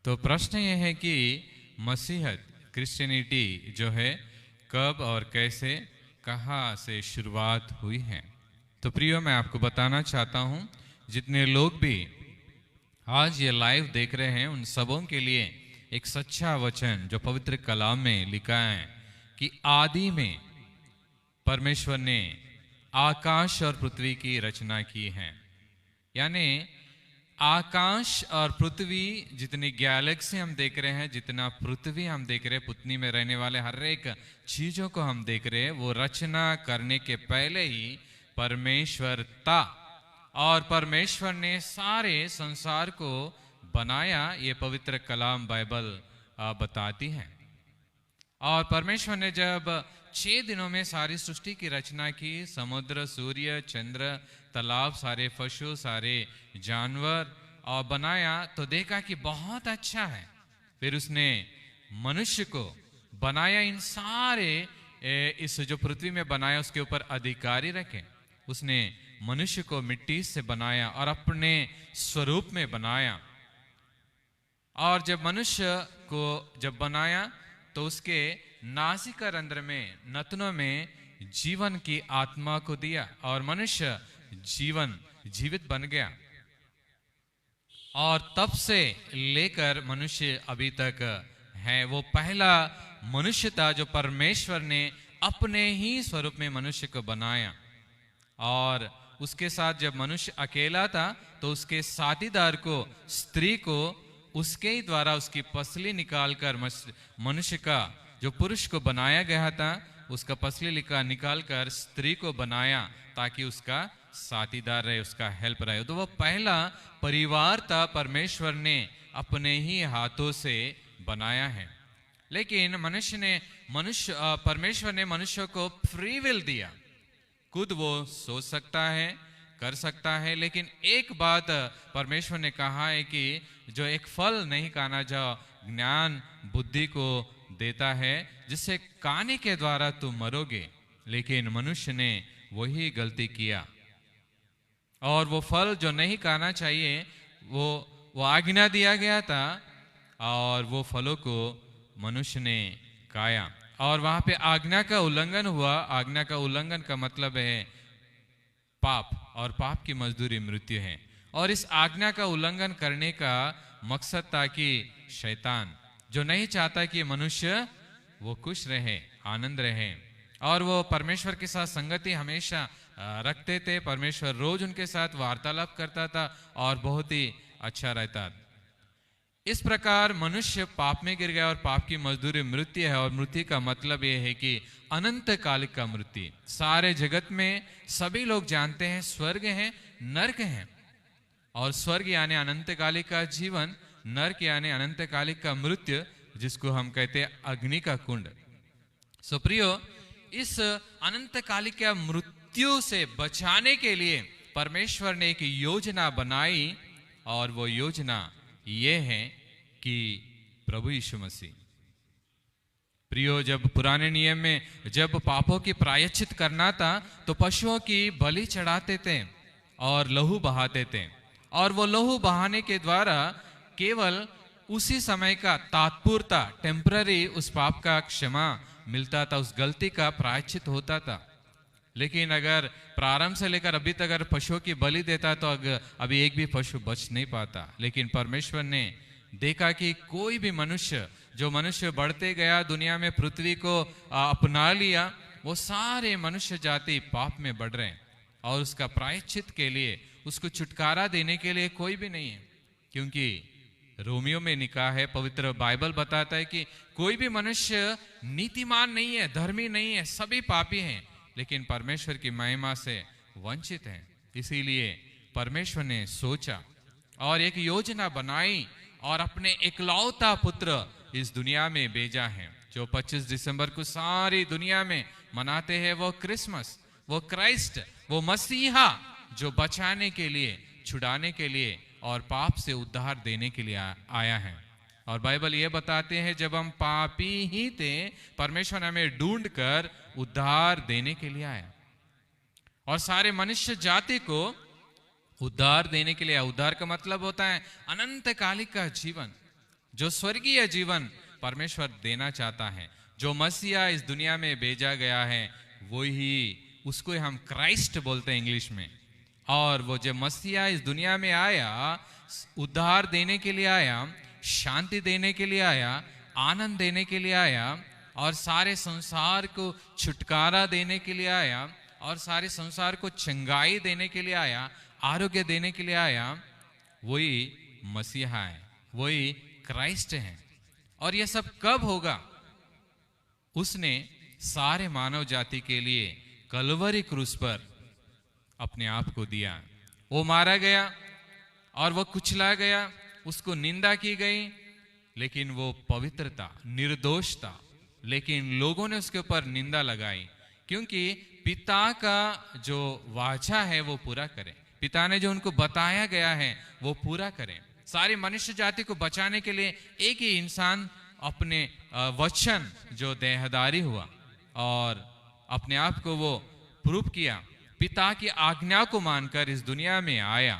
तो प्रश्न यह है कि मसीहत क्रिश्चियनिटी जो है कब और कैसे कहाँ से शुरुआत हुई है। तो प्रियो, मैं आपको बताना चाहता हूँ, जितने लोग भी आज ये लाइव देख रहे हैं उन सबों के लिए एक सच्चा वचन जो पवित्र कलाम में लिखा है कि आदि में परमेश्वर ने आकाश और पृथ्वी की रचना की है। यानी आकाश और पृथ्वी, जितनी गैलेक्सी हम देख रहे हैं, जितना पृथ्वी हम देख रहे हैं, पृथ्वी में रहने वाले हर एक चीजों को हम देख रहे हैं, वो रचना करने के पहले ही परमेश्वर था और परमेश्वर ने सारे संसार को बनाया। ये पवित्र कलाम बाइबल बताती है। और परमेश्वर ने जब 6 दिनों में सारी सृष्टि की रचना की, समुद्र, सूर्य, चंद्र, तालाब, सारे पशु, सारे जानवर और बनाया, तो देखा कि बहुत अच्छा है। फिर उसने मनुष्य को बनाया, इन सारे इस जो पृथ्वी में बनाया उसके ऊपर अधिकारी रखे। उसने मनुष्य को मिट्टी से बनाया और अपने स्वरूप में बनाया। और जब मनुष्य को जब बनाया तो उसके नासिका रंध्र में, नथनों में जीवन की आत्मा को दिया और मनुष्य जीवित बन गया। और तब से लेकर मनुष्य अभी तक है। वो पहला मनुष्य था जो परमेश्वर ने अपने ही स्वरूप में मनुष्य को बनाया। और उसके साथ जब मनुष्य अकेला था तो उसके साथीदार को, स्त्री को, उसके ही द्वारा उसकी पसली निकालकर मनुष्य का, जो पुरुष को बनाया गया था, उसका पसली निकालकर स्त्री को बनाया ताकि उसका साथीदार रहे, उसका हेल्प रहे। तो वो पहला परिवार था, परमेश्वर ने अपने ही हाथों से बनाया है। लेकिन परमेश्वर ने मनुष्य को फ्री विल दिया। खुद वो सोच सकता है, कर सकता है, लेकिन एक बात परमेश्वर ने कहा है कि जो एक फल नहीं खाना, जो ज्ञान बुद्धि को देता है, जिसे खाने के द्वारा तुम मरोगे। लेकिन मनुष्य ने वही गलती किया और वो फल जो नहीं खाना चाहिए वो आज्ञा दिया गया था और वो फलों को मनुष्य ने खाया और वहां पे आज्ञा का उल्लंघन हुआ। आज्ञा का उल्लंघन का मतलब है पाप, और पाप की मजदूरी मृत्यु है। और इस आज्ञा का उल्लंघन करने का मकसद था कि शैतान, जो नहीं चाहता कि मनुष्य वो खुश रहे, आनंद रहे, और वो परमेश्वर के साथ संगति हमेशा रखते थे। परमेश्वर रोज उनके साथ वार्तालाप करता था और बहुत ही अच्छा रहता। इस प्रकार मनुष्य पाप में गिर गया और पाप की मजदूरी मृत्यु है। और मृत्यु का मतलब यह है कि अनंत कालिक का मृत्यु। सारे जगत में सभी लोग जानते हैं स्वर्ग है, नरक है। और स्वर्ग यानी अनंत कालिक का जीवन, नरक यानी अनंत कालिक का मृत्यु, जिसको हम कहते हैं अग्नि का कुंड। सो प्रियो, इस अनंत कालिक का मृत्यु से बचाने के लिए परमेश्वर ने एक योजना बनाई और वो योजना ये है कि प्रभु यीशु मसीह। प्रियो, जब पुराने नियम में जब पापों की प्रायश्चित करना था तो पशुओं की बलि चढ़ाते थे और लहू बहाते थे। और वो लहू बहाने के द्वारा केवल उसी समय का तात्पुरता, टेम्पररी, उस पाप का क्षमा मिलता था, उस गलती का प्रायश्चित होता था। लेकिन अगर प्रारंभ से लेकर अभी तक अगर पशुओं की बलि देता तो अभी एक भी पशु बच नहीं पाता। लेकिन परमेश्वर ने देखा कि कोई भी मनुष्य, जो मनुष्य बढ़ते गया दुनिया में, पृथ्वी को अपना लिया, वो सारे मनुष्य जाति पाप में बढ़ रहे हैं और उसका प्रायश्चित के लिए, उसको छुटकारा देने के लिए कोई भी नहीं है। क्योंकि रोमियो में लिखा है, पवित्र बाइबल बताता है कि कोई भी मनुष्य नीतिमान नहीं है, धर्मी नहीं है, सभी पापी हैं, लेकिन परमेश्वर की महिमा से वंचित हैं। इसीलिए परमेश्वर ने सोचा और एक योजना बनाई और अपने इकलौता पुत्र इस दुनिया में भेजा है, जो 25 दिसंबर को सारी दुनिया में मनाते हैं। वो क्रिसमस, वो क्राइस्ट, वो मसीहा, जो बचाने के लिए, छुड़ाने के लिए और पाप से उद्धार देने के लिए आया है। और बाइबल ये बताते हैं, जब हम पापी ही थे, परमेश्वर ने हमें ढूंढ कर उद्धार देने के लिए आया और सारे मनुष्य जाति को उद्धार देने के लिए। उद्धार का मतलब होता है अनंत कालिक का जीवन, जो स्वर्गीय जीवन परमेश्वर देना चाहता है, जो मसीहा इस दुनिया में भेजा गया है, वही उसको हम क्राइस्ट बोलते हैं इंग्लिश में। और वो जो मसीहा इस दुनिया में आया, उद्धार देने के लिए आया, शांति देने के लिए आया, आनंद देने के लिए आया, और सारे संसार को छुटकारा देने के लिए आया, और सारे संसार को चंगाई देने के लिए आया, आरोग्य देने के लिए आया, वही मसीहा है, वही क्राइस्ट है। और यह सब कब होगा? उसने सारे मानव जाति के लिए कलवरी क्रूस पर अपने आप को दिया। वो मारा गया और वो कुचला गया, उसको निंदा की गई, लेकिन वो पवित्र था, निर्दोष था, लेकिन लोगों ने उसके ऊपर निंदा लगाई, क्योंकि पिता का जो वाचा है वो पूरा करें, पिता ने जो उनको बताया गया है वो पूरा करें। सारी मनुष्य जाति को बचाने के लिए एक ही इंसान अपने वचन जो देहधारी हुआ और अपने आप को वो प्रूव किया, पिता की आज्ञा को मानकर इस दुनिया में आया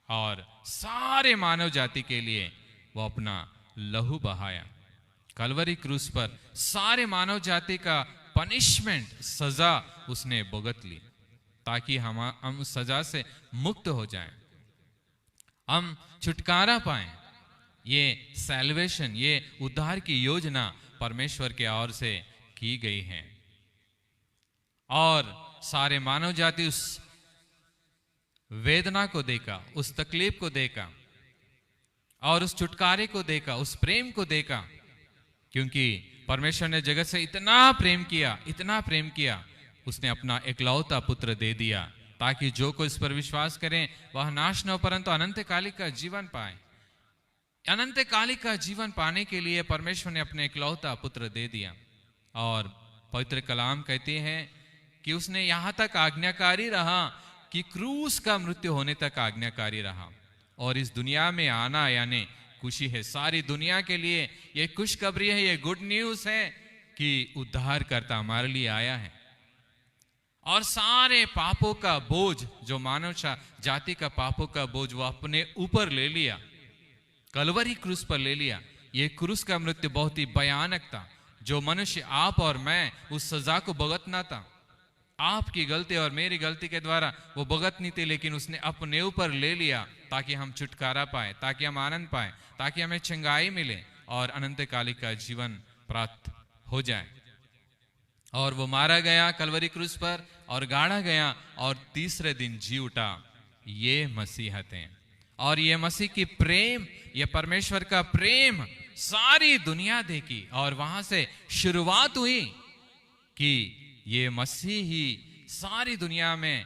और सारे मानव जाति के लिए वो अपना लहू बहाया। कलवरी क्रूस पर सारे मानव जाति का पनिशमेंट, सजा उसने भुगत ली, ताकि हम उस सजा से मुक्त हो जाएं, हम छुटकारा पाएं। ये सैल्वेशन, ये उद्धार की योजना परमेश्वर के ओर से की गई है, और सारे मानव जाति उस वेदना को देखा, उस तकलीफ को देखा, और उस छुटकारे को देखा, उस प्रेम को देखा, क्योंकि परमेश्वर ने जगत से इतना प्रेम किया, इतना प्रेम किया, उसने अपना एकलौता पुत्र दे दिया, ताकि जो कोई इस पर विश्वास करें वह नाश न हो परंतु अनंत कालिक का जीवन पाए। अनंत कालिक का जीवन पाने के लिए परमेश्वर ने अपने एकलौता पुत्र दे दिया। और पवित्र कलाम कहते हैं कि उसने यहां तक आज्ञाकारी रहा कि क्रूस का मृत्यु होने तक आज्ञाकारी रहा। और इस दुनिया में आना यानी खुशी है, सारी दुनिया के लिए ये खुशखबरी है, ये गुड न्यूज है कि उद्धारकर्ता हमारे लिए आया है, और सारे पापों का बोझ, जो मानव जाति का पापों का बोझ, वो अपने ऊपर ले लिया, कलवरी क्रूस पर ले लिया। ये क्रूस का मृत्यु बहुत ही भयानक था। जो मनुष्य, आप और मैं, उस सजा को भुगतना था। आपकी गलती और मेरी गलती के द्वारा वो भुगतनी थी, लेकिन उसने अपने ऊपर ले लिया, ताकि हम छुटकारा पाए, ताकि हम आनंद पाए, ताकि हमें चंगाई मिले और अनंत कालिक का जीवन प्राप्त हो जाए। और वो मारा गया कलवरी क्रूस पर और गाड़ा गया, और तीसरे दिन जी उठा। ये मसीहत है, और ये मसीह की प्रेम, ये परमेश्वर का प्रेम सारी दुनिया देखी, और वहां से शुरुआत हुई कि ये मसीह ही सारी दुनिया में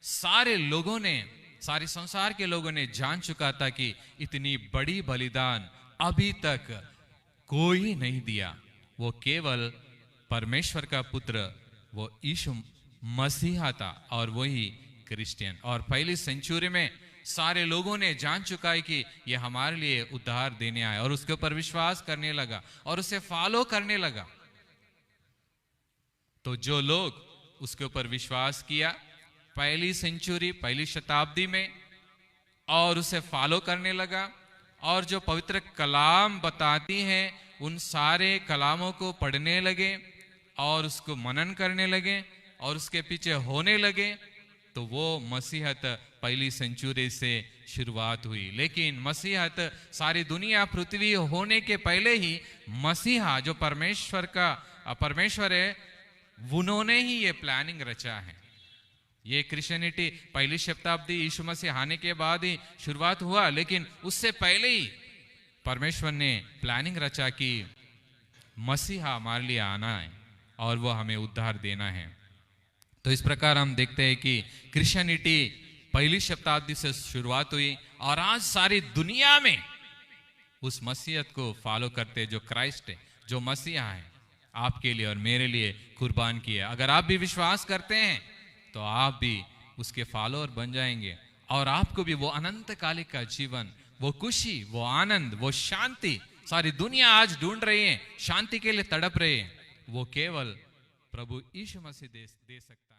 सारे लोगों ने, सारे संसार के लोगों ने जान चुका था कि इतनी बड़ी बलिदान अभी तक कोई नहीं दिया। वो केवल परमेश्वर का पुत्र, वो यीशु मसीहा था, और वही क्रिश्चियन। और पहली सेंचुरी में सारे लोगों ने जान चुका है कि ये हमारे लिए उद्धार देने आया, और उसके ऊपर विश्वास करने लगा और उसे फॉलो करने लगा। तो जो लोग उसके ऊपर विश्वास किया पहली सेंचुरी, पहली शताब्दी में, और उसे फॉलो करने लगा, और जो पवित्र कलाम बताती हैं उन सारे कलामों को पढ़ने लगे और उसको मनन करने लगे और उसके पीछे होने लगे, तो वो मसीहत पहली सेंचुरी से शुरुआत हुई। लेकिन मसीहत सारी दुनिया पृथ्वी होने के पहले ही मसीहा जो परमेश्वर है, उन्होंने ही ये प्लानिंग रचा है। ये क्रिश्चियनिटी पहली शताब्दी यीशु मसीह आने के बाद ही शुरुआत हुआ, लेकिन उससे पहले ही परमेश्वर ने प्लानिंग रचा कि मसीहा हमारे लिए आना है और वो हमें उद्धार देना है। तो इस प्रकार हम देखते हैं कि क्रिश्चियनिटी पहली शताब्दी से शुरुआत हुई, और आज सारी दुनिया में उस मसीहत को फॉलो करते, जो क्राइस्ट है, जो मसीहा है, आपके लिए और मेरे लिए कुर्बान किया। अगर आप भी विश्वास करते हैं तो आप भी उसके फॉलोअर बन जाएंगे, और आपको भी वो अनंत कालिक का जीवन, वो खुशी, वो आनंद, वो शांति सारी दुनिया आज ढूंढ रही है, शांति के लिए तड़प रही है, वो केवल प्रभु यीशु मसीह दे सकता है।